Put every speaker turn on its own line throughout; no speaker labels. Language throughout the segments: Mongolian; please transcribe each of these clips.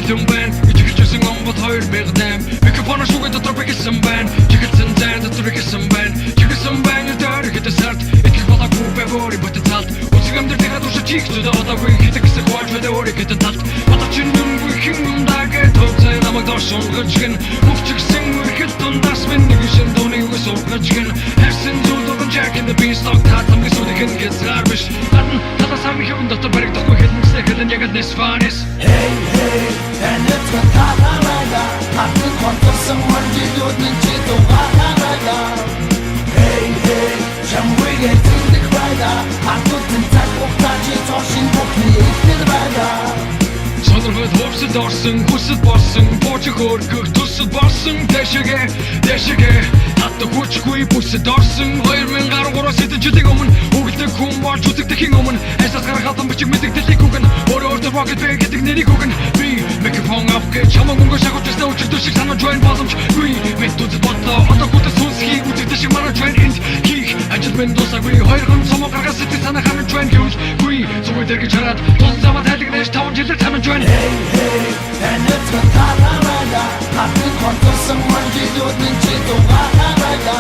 хэлэн байна. Ичгэлжсэн омбод 2008 микрофоноор шугай дотор бэксэн байна. Чихэлсэн зай дотор бэксэн байна. Чихэлсэн байна дээр хэдэ сард итгэх балаагүй бэвори баталт. Үсэг амдэр тэхад уушаа чих зүдэ одоогүй хитэгсэн хувааж мэдэ өөрийг хэдэ талт. Батачин нүнгүй хин дагэ төвцэй намайг дорсон гëчгэн. Мөвчгсэн үрэхэд дундаас минь нэг шин дууны үгс ургëчгэн. Харсан зүудгэн jack in the beanstalk татам гисүдхэн гэзгар биш. Гадна татаа сами хэвэн дотор баригдахгүй хэлнэсээ хэлэн яг this funnies.
Hey hey and it's a tatarada Hatu kontosan margiludun chito gaharada Hey hey jamwege tindik rada Hatu tintak oktaji toshin bokni iknirada
Сонирхол хөвсөд орсон, хүсэд болсон, буучих өргөх төсөд болсон дэшигэ хатта хүчгүй бүсэд орсон 2013 сэдэн жилийн өмнө өгдөг хүн болж үзэгдэхийн өмнө хайсаас гарах хатан бичиг мэдэгдэлийг үгэн өөрөөр rocket bag гэдэг нэрийг үгэн би микрофон авах гэж хамаг өнгө шахаж өстө өчөлтөө шиг санаж байна боломжгүй мэд үзэд бодлоо одоо гүтэ сүнсхийг үзэгдэх шиг мараж байна энд хийх ажил минь дуусаагүй хоёр хон цомоо гаргаж сэтгэл санаа ханаж байна гэвч зүгээр дэргэж хараад тун замаа тайлгнаж 5 жилээр танаж байна.
Hey hey and it's a tatarada Hatu kontosan margiludun chito gaharada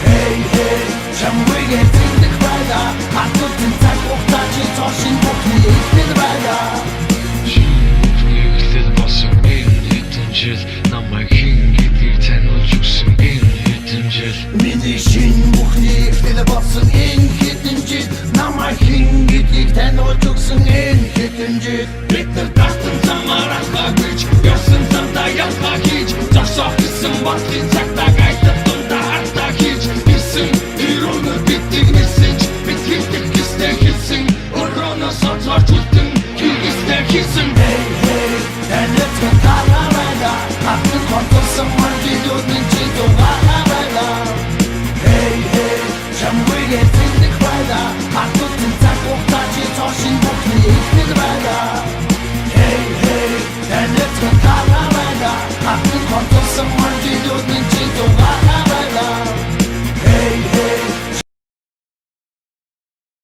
Hey hey jamwege tindik rada Hatu tintak oktaji toshin bokni iknirada
Эхлээд болсон энэ хэдэн жил намайг хин гэдгийг таниулж өгсөн энэ хэдэн жил
Миний шин бүхний эхлэл болсон энэ хэдэн жил намайг хин гэдгийг таниулж өгсөн энэ хэдэн жил бид нар тартан замаар алхагч ёсон замдаа ялгаа хийж зогсоох гэсэн бодлын цагтаа гайтад дундаа хартаа хийж ирсэн ирүүнөр бидийг нэлсэн ч бид хийх гэстэй хэлсэн өрөөноос онцорч үлдэн хийгээстэй хийсэн Hey hey and it's a tatarada Hatu kontosan margiludun chito gaharada Hey hey jamwege tindik rada Hatu tintak oktaji toshin bokni iknirada Hey hey and it's a tatarada Hatu kontosan margiludun chito gaharada Hey hey